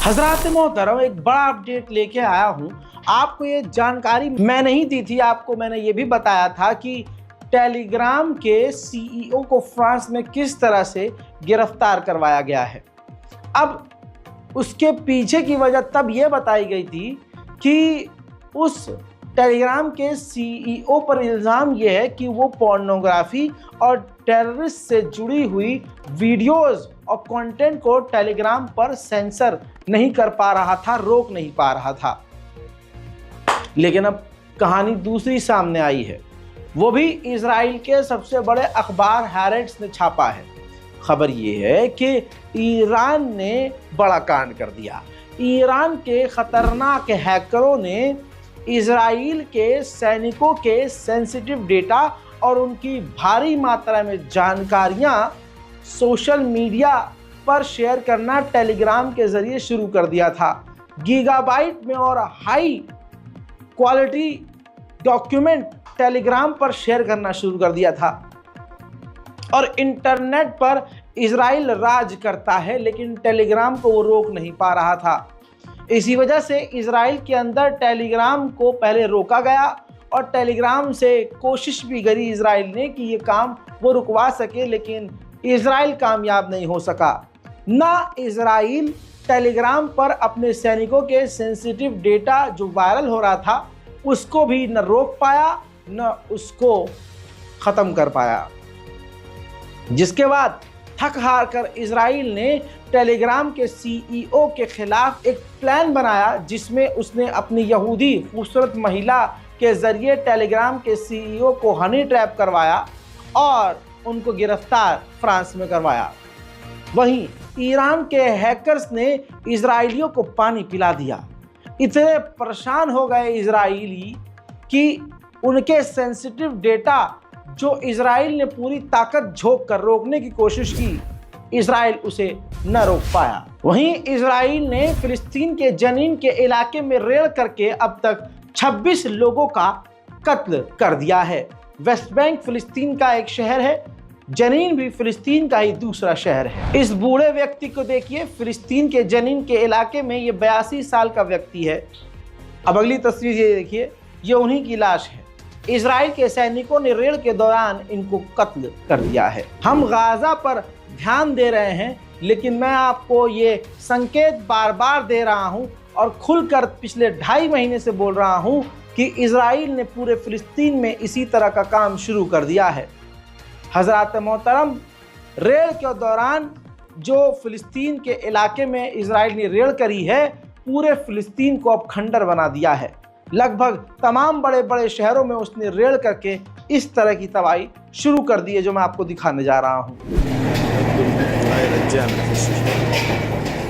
हजरात मोहतरम, एक बड़ा अपडेट लेके आया हूँ। आपको ये जानकारी मैं नहीं दी थी, आपको मैंने ये भी बताया था कि टेलीग्राम के सीईओ को फ्रांस में किस तरह से गिरफ्तार करवाया गया है। अब उसके पीछे की वजह तब ये बताई गई थी कि उस टेलीग्राम के सीईओ पर इल्ज़ाम ये है कि वो पोर्नोग्राफी और टेररिस्ट से जुड़ी हुई वीडियोस और कंटेंट को टेलीग्राम पर सेंसर नहीं कर पा रहा था, रोक नहीं पा रहा था। लेकिन अब कहानी दूसरी सामने आई है, वो भी इजराइल के सबसे बड़े अखबार हैरेट्स ने छापा है। खबर ये है कि ईरान ने बड़ा कांड कर दिया। ईरान के खतरनाक हैकरों ने इजराइल के सैनिकों के सेंसिटिव डेटा और उनकी भारी मात्रा में जानकारियां सोशल मीडिया पर शेयर करना टेलीग्राम के जरिए शुरू कर दिया था। गीगाबाइट में और हाई क्वालिटी डॉक्यूमेंट टेलीग्राम पर शेयर करना शुरू कर दिया था। और इंटरनेट पर इजराइल राज करता है, लेकिन टेलीग्राम को वो रोक नहीं पा रहा था। इसी वजह से इजराइल के अंदर टेलीग्राम को पहले रोका गया और टेलीग्राम से कोशिश भी करी इजराइल ने कि ये काम वो रुकवा सके, लेकिन इजराइल कामयाब नहीं हो सका। ना इजराइल टेलीग्राम पर अपने सैनिकों के सेंसिटिव डेटा जो वायरल हो रहा था उसको भी न रोक पाया, न उसको ख़त्म कर पाया। जिसके बाद थक हार कर इजराइल ने टेलीग्राम के सीईओ के खिलाफ एक प्लान बनाया, जिसमें उसने अपनी यहूदी खूबसूरत महिला के जरिए टेलीग्राम के सीईओ को हनी ट्रैप करवाया और उनको गिरफ्तार फ्रांस में करवाया। वहीं ईरान के हैकर्स ने इजरायलियों को पानी पिला दिया। इतने परेशान हो गए इजरायली कि उनके सेंसिटिव डेटा जो इजराइल ने पूरी ताकत झोंक कर रोकने की कोशिश की, इजराइल उसे न रोक पाया। वहीं इजराइल ने फिलिस्तीन के जनीन के इलाके में रेड करके अब तक 26 लोगों का कत्ल कर दिया है। वेस्ट बैंक फिलिस्तीन का एक शहर है, जनीन भी फिलिस्तीन का ही दूसरा शहर है। इस बूढ़े व्यक्ति को देखिए, फिलिस्तीन के जनीन के इलाके में ये 82 साल का व्यक्ति है। अब अगली तस्वीर ये देखिए, ये उन्हीं की लाश है। इजराइल के सैनिकों ने रेड के दौरान इनको कत्ल कर दिया है। हम गाजा पर ध्यान दे रहे हैं, लेकिन मैं आपको ये संकेत बार बार दे रहा हूं और खुलकर पिछले 2.5 महीने से बोल रहा हूं कि इजराइल ने पूरे फिलिस्तीन में इसी तरह का काम शुरू कर दिया है। हजरात मोहतरम, रेड के दौरान जो फिलिस्तीन के इलाके में इजराइल ने रेड करी है, पूरे फिलिस्तीन को अब खंडर बना दिया है। लगभग तमाम बड़े बड़े शहरों में उसने रेड करके इस तरह की तबाही शुरू कर दी है, जो मैं आपको दिखाने जा रहा हूँ।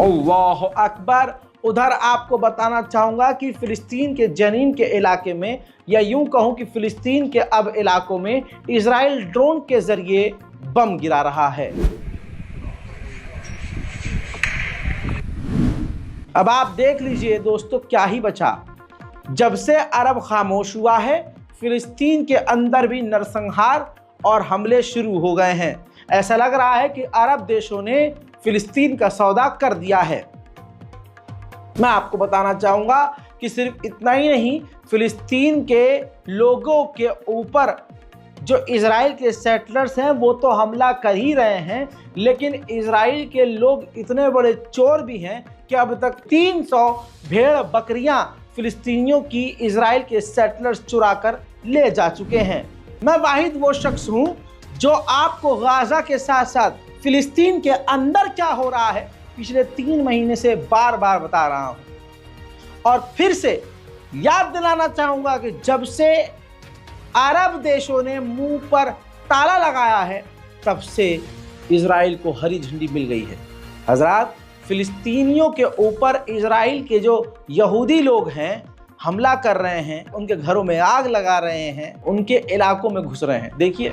अल्लाह अकबर। उधर आपको बताना चाहूँगा कि फ़िलिस्तीन के जनीन के इलाके में, या यूं कहूँ कि फ़िलिस्तीन के अब इलाकों में इजराइल ड्रोन के ज़रिए बम गिरा रहा है। अब आप देख लीजिए दोस्तों, क्या ही बचा। जब से अरब खामोश हुआ है, फ़िलिस्तीन के अंदर भी नरसंहार और हमले शुरू हो गए हैं। ऐसा लग रहा है कि अरब देशों ने फ़िलिस्तीन का सौदा कर दिया है। मैं आपको बताना चाहूँगा कि सिर्फ इतना ही नहीं, फ़िलिस्तीन के लोगों के ऊपर जो इजराइल के सेटलर्स हैं वो तो हमला कर ही रहे हैं, लेकिन इजराइल के लोग इतने बड़े चोर भी हैं कि अब तक 300 भेड़ बकरियां फ़िलिस्तीनियों की इजराइल के सेटलर्स चुरा कर ले जा चुके हैं। मैं वाहिद वो शख्स हूँ जो आपको गाजा के साथ साथ फ़िलिस्तीन के अंदर क्या हो रहा है पिछले 3 महीने से बार बार बता रहा हूँ। और फिर से याद दिलाना चाहूँगा कि जब से अरब देशों ने मुंह पर ताला लगाया है, तब से इजराइल को हरी झंडी मिल गई है। हजरात, फ़िलिस्तीनियों के ऊपर इजराइल के जो यहूदी लोग हैं हमला कर रहे हैं, उनके घरों में आग लगा रहे हैं, उनके इलाकों में घुस रहे हैं। देखिए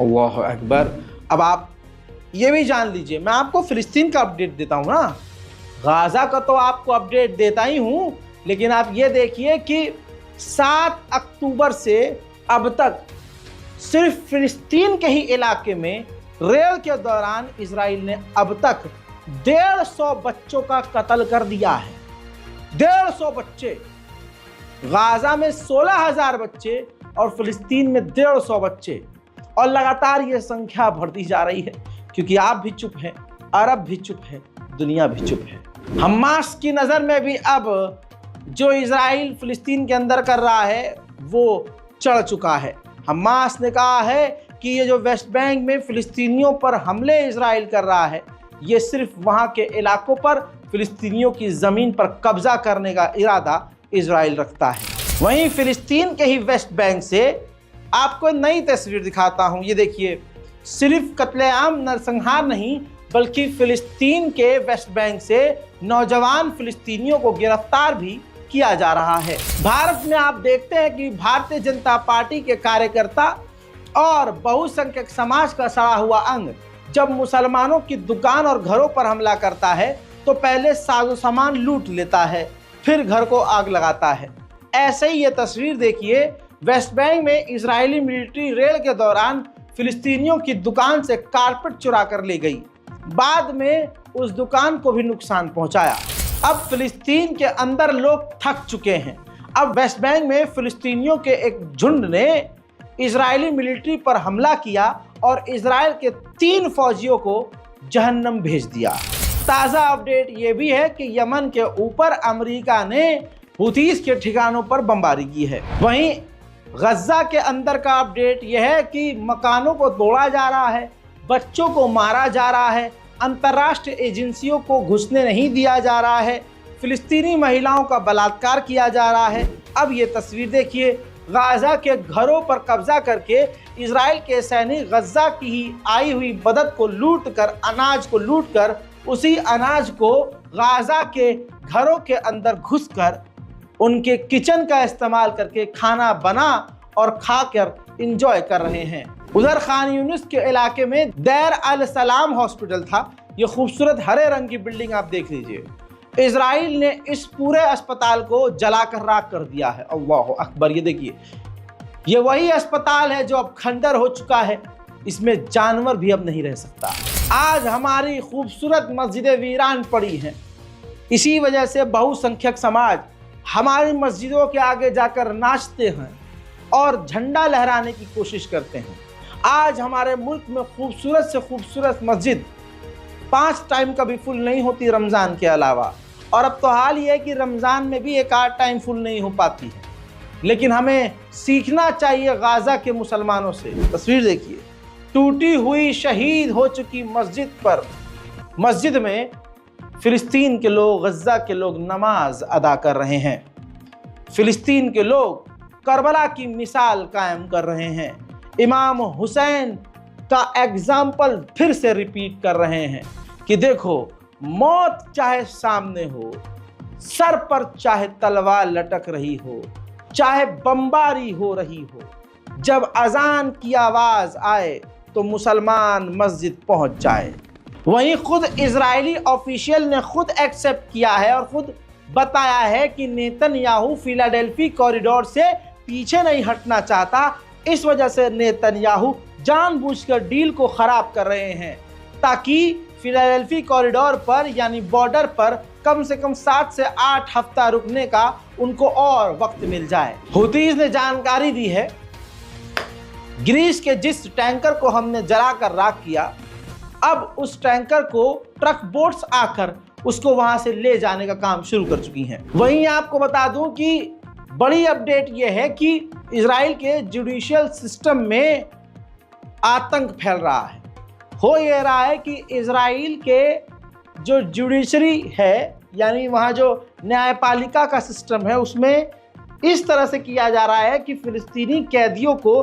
अल्लाह अकबर। अब आप ये भी जान लीजिए, मैं आपको फिलिस्तीन का अपडेट देता हूँ ना, गाज़ा का तो आपको अपडेट देता ही हूँ, लेकिन आप ये देखिए कि 7 अक्टूबर से अब तक सिर्फ फिलिस्तीन के ही इलाके में रेल के दौरान इजराइल ने अब तक 150 बच्चों का कत्ल कर दिया है। 150 बच्चे, गाज़ा में 16,000 बच्चे और फिलिस्तीन में 150 बच्चे, और लगातार ये संख्या बढ़ती जा रही है, क्योंकि आप भी चुप हैं, अरब भी चुप है, दुनिया भी चुप है। हमास की नज़र में भी अब जो इजराइल फिलिस्तीन के अंदर कर रहा है वो चढ़ चुका है। हमास ने कहा है कि ये जो वेस्ट बैंक में फिलिस्तीनियों पर हमले इजराइल कर रहा है, ये सिर्फ वहाँ के इलाकों पर फिलिस्तीनियों की ज़मीन पर कब्जा करने का इरादा इजराइल रखता है। वहीं फिलिस्तीन के ही वेस्ट बैंक से आपको नई तस्वीर दिखाता हूं। ये देखिए, सिर्फ कत्लेआम नरसंहार नहीं, बल्कि फिलिस्तीन के वेस्ट बैंक से नौजवान फिलिस्तीनियों को गिरफ्तार भी किया जा रहा है। भारत में आप देखते हैं कि भारतीय जनता पार्टी के कार्यकर्ता और बहुसंख्यक समाज का सड़ा हुआ अंग जब मुसलमानों की दुकान और घरों पर हमला करता है तो पहले साजो सामान लूट लेता है, फिर घर को आग लगाता है। ऐसे ही ये तस्वीर देखिए, वेस्ट बैंक में इजरायली मिलिट्री रेड के दौरान फिलिस्तीनियों की दुकान से कारपेट चुरा कर ले गई, बाद में उस दुकान को भी नुकसान पहुंचाया। अब फिलिस्तीन के अंदर लोग थक चुके हैं। अब वेस्ट बैंक में फिलिस्तीनियों के एक झुंड ने इजरायली मिलिट्री पर हमला किया और इजराइल के 3 फौजियों को जहन्नम भेज दिया। ताज़ा अपडेट ये भी है कि यमन के ऊपर अमेरिका ने हुतीस के ठिकानों पर बमबारी की है। वहीं गज्जा के अंदर का अपडेट यह है कि मकानों को तोड़ा जा रहा है, बच्चों को मारा जा रहा है, अंतर्राष्ट्रीय एजेंसियों को घुसने नहीं दिया जा रहा है, फिलिस्तीनी महिलाओं का बलात्कार किया जा रहा है। अब ये तस्वीर देखिए, गाज़ा के घरों पर कब्जा करके इजराइल के सैनिक गज्जा की ही आई हुई मदद को लूटकर, अनाज को लूटकर, उसी अनाज को गाज़ा के घरों के अंदर घुसकर उनके किचन का इस्तेमाल करके खाना बना और खाकर इंजॉय कर रहे हैं। उधर खान यूनिस के इलाके में दैर अल सलाम हॉस्पिटल था। ये खूबसूरत हरे रंग की बिल्डिंग आप देख लीजिए। इजराइल ने इस पूरे अस्पताल को जलाकर राख कर दिया है। अल्लाह अकबर। ये देखिए, ये वही अस्पताल है जो अब खंडर हो चुका है, इसमें जानवर भी अब नहीं रह सकता। आज हमारी खूबसूरत मस्जिदें वीरान पड़ी हैं, इसी वजह से बहुसंख्यक समाज हमारी मस्जिदों के आगे जाकर नाचते हैं और झंडा लहराने की कोशिश करते हैं। आज हमारे मुल्क में खूबसूरत से खूबसूरत मस्जिद 5 टाइम कभी फुल नहीं होती रमज़ान के अलावा, और अब तो हाल ये है कि रमज़ान में भी 1-8 टाइम फुल नहीं हो पाती है। लेकिन हमें सीखना चाहिए गाज़ा के मुसलमानों से। तस्वीर देखिए, टूटी हुई शहीद हो चुकी मस्जिद में फिलिस्तीन के लोग, गज्जा के लोग नमाज अदा कर रहे हैं। फिलिस्तीन के लोग करबला की मिसाल कायम कर रहे हैं। इमाम हुसैन का एग्जाम्पल फिर से रिपीट कर रहे हैं कि देखो, मौत चाहे सामने हो, सर पर चाहे तलवार लटक रही हो, चाहे बमबारी हो रही हो, जब अजान की आवाज़ आए तो मुसलमान मस्जिद पहुंच जाए। वहीं खुद इजरायली ऑफिशियल ने खुद एक्सेप्ट किया है और खुद बताया है कि नेतन्याहू फिलाडेल्फी कॉरिडोर से पीछे नहीं हटना चाहता। इस वजह से नेतन्याहू जानबूझकर डील को ख़राब कर रहे हैं ताकि फिलाडेल्फी कॉरिडोर पर यानी बॉर्डर पर कम से कम 7 से 8 हफ्ता रुकने का उनको और वक्त मिल जाए। हुतीस ने जानकारी दी है, ग्रीस के जिस टैंकर को हमने जलाकर राख किया, अब उस टैंकर को ट्रक बोट्स आकर उसको वहां से ले जाने का काम शुरू कर चुकी हैं। वहीं आपको बता दूं कि बड़ी अपडेट यह है कि इजराइल के जुडिशियल सिस्टम में आतंक फैल रहा है। हो ये रहा है कि इजराइल के जो जुडिशरी है, यानी वहाँ जो न्यायपालिका का सिस्टम है, उसमें इस तरह से किया जा रहा है कि फिलिस्तीनी कैदियों को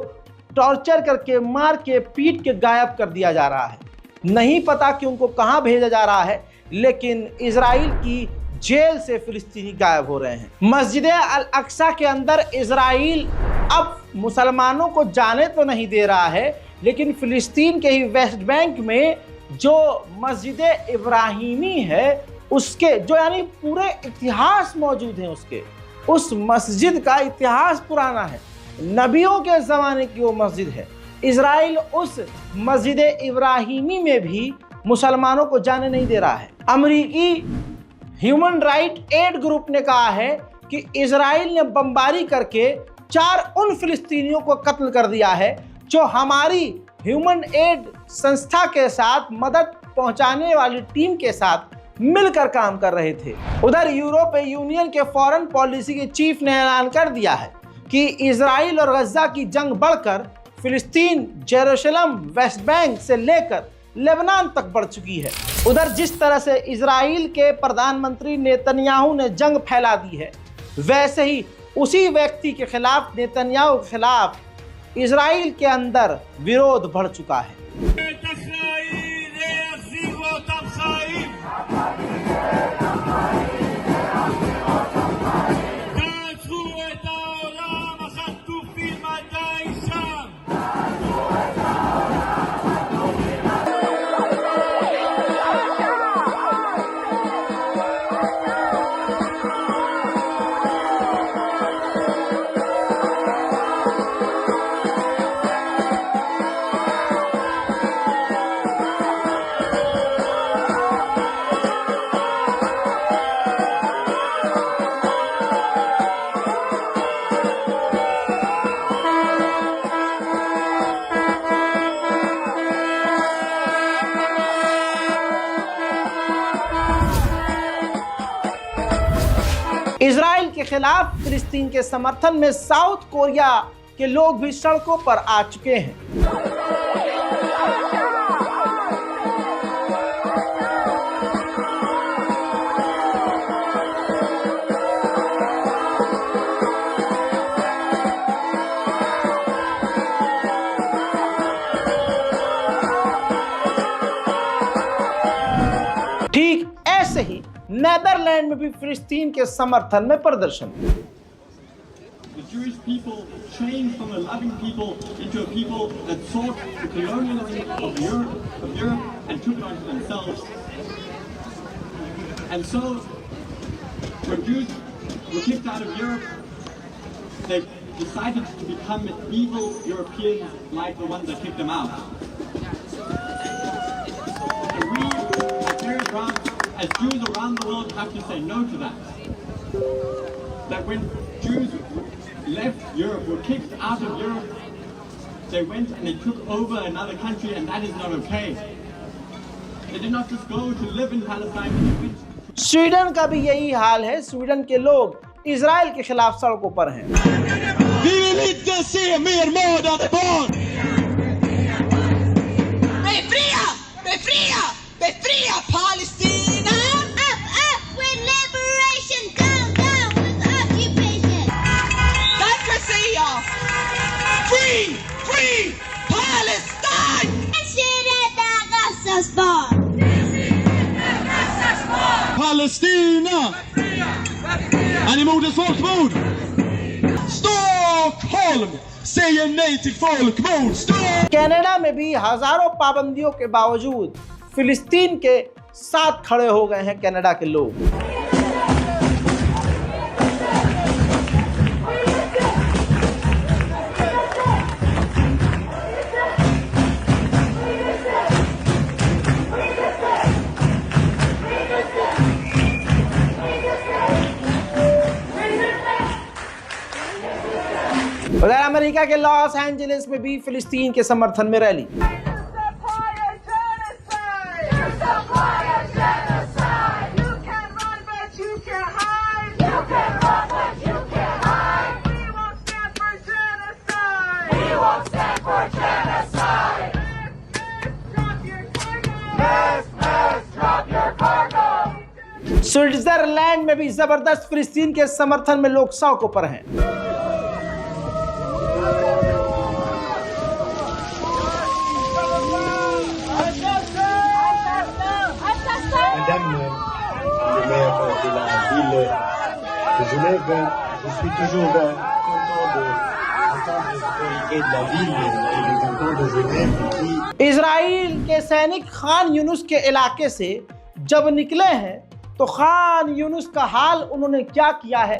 टॉर्चर करके, मार के, पीट के गायब कर दिया जा रहा है। नहीं पता कि उनको कहाँ भेजा जा रहा है, लेकिन इजराइल की जेल से फिलिस्तीनी गायब हो रहे हैं। मस्जिद अल अक्सा के अंदर इजराइल अब मुसलमानों को जाने तो नहीं दे रहा है, लेकिन फिलिस्तीन के ही वेस्ट बैंक में जो मस्जिद इब्राहिमी है, उसके जो यानी पूरे इतिहास मौजूद हैं, उसके उस मस्जिद का इतिहास पुराना है, नबियों के ज़माने की वो मस्जिद है। इजराइल उस मस्जिद इब्राहिमी में भी मुसलमानों को जाने नहीं दे रहा है। अमेरिकी ह्यूमन राइट एड ग्रुप ने कहा है कि इजराइल ने बमबारी करके 4 उन फिलिस्तीनियों को कत्ल कर दिया है जो हमारी ह्यूमन एड संस्था के साथ, मदद पहुंचाने वाली टीम के साथ मिलकर काम कर रहे थे। उधर यूरोपीय यूनियन के फॉरेन पॉलिसी के चीफ ने ऐलान कर दिया है कि इजराइल और गजा की जंग बढ़कर फिलिस्तीन, जेरूशलम, वेस्ट बैंक से लेकर लेबनान तक बढ़ चुकी है। उधर जिस तरह से इजराइल के प्रधानमंत्री नेतन्याहू ने जंग फैला दी है, वैसे ही उसी व्यक्ति के खिलाफ, नेतन्याहू के खिलाफ इजराइल के अंदर विरोध बढ़ चुका है। इजराइल के खिलाफ फिलिस्तीन के समर्थन में साउथ कोरिया के लोग भी सड़कों पर आ चुके हैं। ठीक ऐसे ही नेदरलैंड में भी फिलिस्तीन के समर्थन में प्रदर्शन। The Jewish people changed from a loving people into a people that sought the colonialism of Europe and took it onto themselves. And so, when Jews were kicked out of Europe, they decided to become evil Europeans like the ones that kicked them out. And we, as Jews around the world, have to say no to that. That when Jews left Europe, were kicked out of Europe, they went and they took over another country, and that is not okay. They did not just go to live in Palestine, but they went. Sweden का भी यही हाल है। Sweden के लोग Israel के खिलाफ सड़कों पर हैं। Vi vill inte se mer mördade barn! Befria! Befria! Befria Palestina! Up, up with liberation! Down, down with occupation! Demokratia! Free! Free Palestine! Rädda Gazas barn! Palestina! Är ni emot ett folkmord? Stockholm säger nej till folkmord! Canada में भी हजारों पाबंदियों के बावजूद फिलिस्तीन के साथ खड़े हो गए हैं कनाडा के लोग। उधर अमेरिका के लॉस एंजलिस में भी फिलिस्तीन के समर्थन में rally. We won't stand for genocide. Switzerland में भी जबरदस्त फिलिस्तीन के समर्थन में लोग सड़कों पर हैं। Madame le maire de la ville de Genève, je suis toujours content d'entendre les autorités de la ville et les cantons de Genève qui Israel के सैनिक खान यूनुस के इलाके से जब निकले हैं तो खान यूनुस का हाल उन्होंने क्या किया है,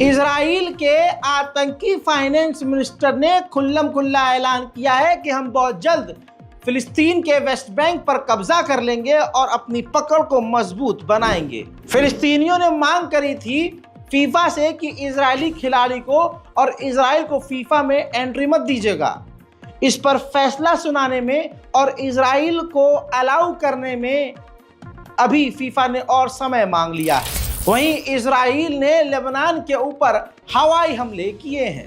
इजराइल के आतंकी फाइनेंस मिनिस्टर ने खुल्लम खुल्ला ऐलान किया है कि हम बहुत जल्द फिलिस्तीन के वेस्ट बैंक पर कब्जा कर लेंगे और अपनी पकड़ को मजबूत बनाएंगे। फिलिस्तीनियों ने मांग करी थी फीफा से कि इजरायली खिलाड़ी को और इजराइल को फीफा में एंट्री मत दीजिएगा। इस पर फैसला सुनाने में और इजराइल को अलाउ करने में अभी फीफा ने और समय मांग लिया है। वहीं इजराइल ने लेबनान के ऊपर हवाई हमले किए हैं।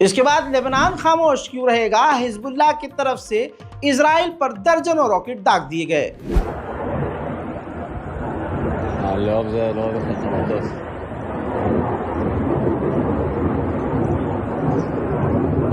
इसके बाद लेबनान खामोश क्यों रहेगा? हिजबुल्लाह की तरफ से इजराइल पर दर्जनों रॉकेट दाग दिए गए।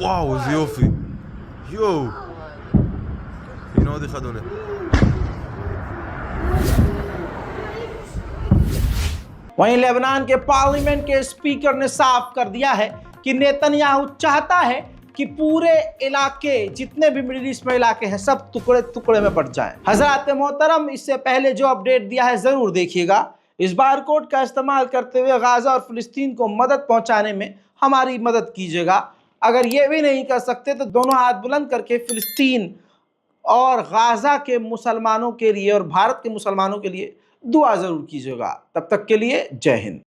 וואו, איזה יופי. יואו. הנה עוד אחד עולה. वहीं लेबनान के पार्लियामेंट के स्पीकर ने साफ कर दिया है कि नेतन्याहू चाहता है कि पूरे इलाके जितने भी मिडिल ईस्ट में इलाके हैं सब टुकड़े टुकड़े में बट जाएं। हजरत मोहतरम, इससे पहले जो अपडेट दिया है जरूर देखिएगा। इस बारकोड का इस्तेमाल करते हुए गाजा और फिलिस्तीन को मदद पहुंचाने में हमारी मदद कीजिएगा। अगर ये भी नहीं कर सकते तो दोनों हाथ बुलंद करके फिलिस्तीन और गाजा के मुसलमानों के लिए और भारत के मुसलमानों के लिए दुआ ज़रूर कीजिएगा। तब तक के लिए जय हिंद।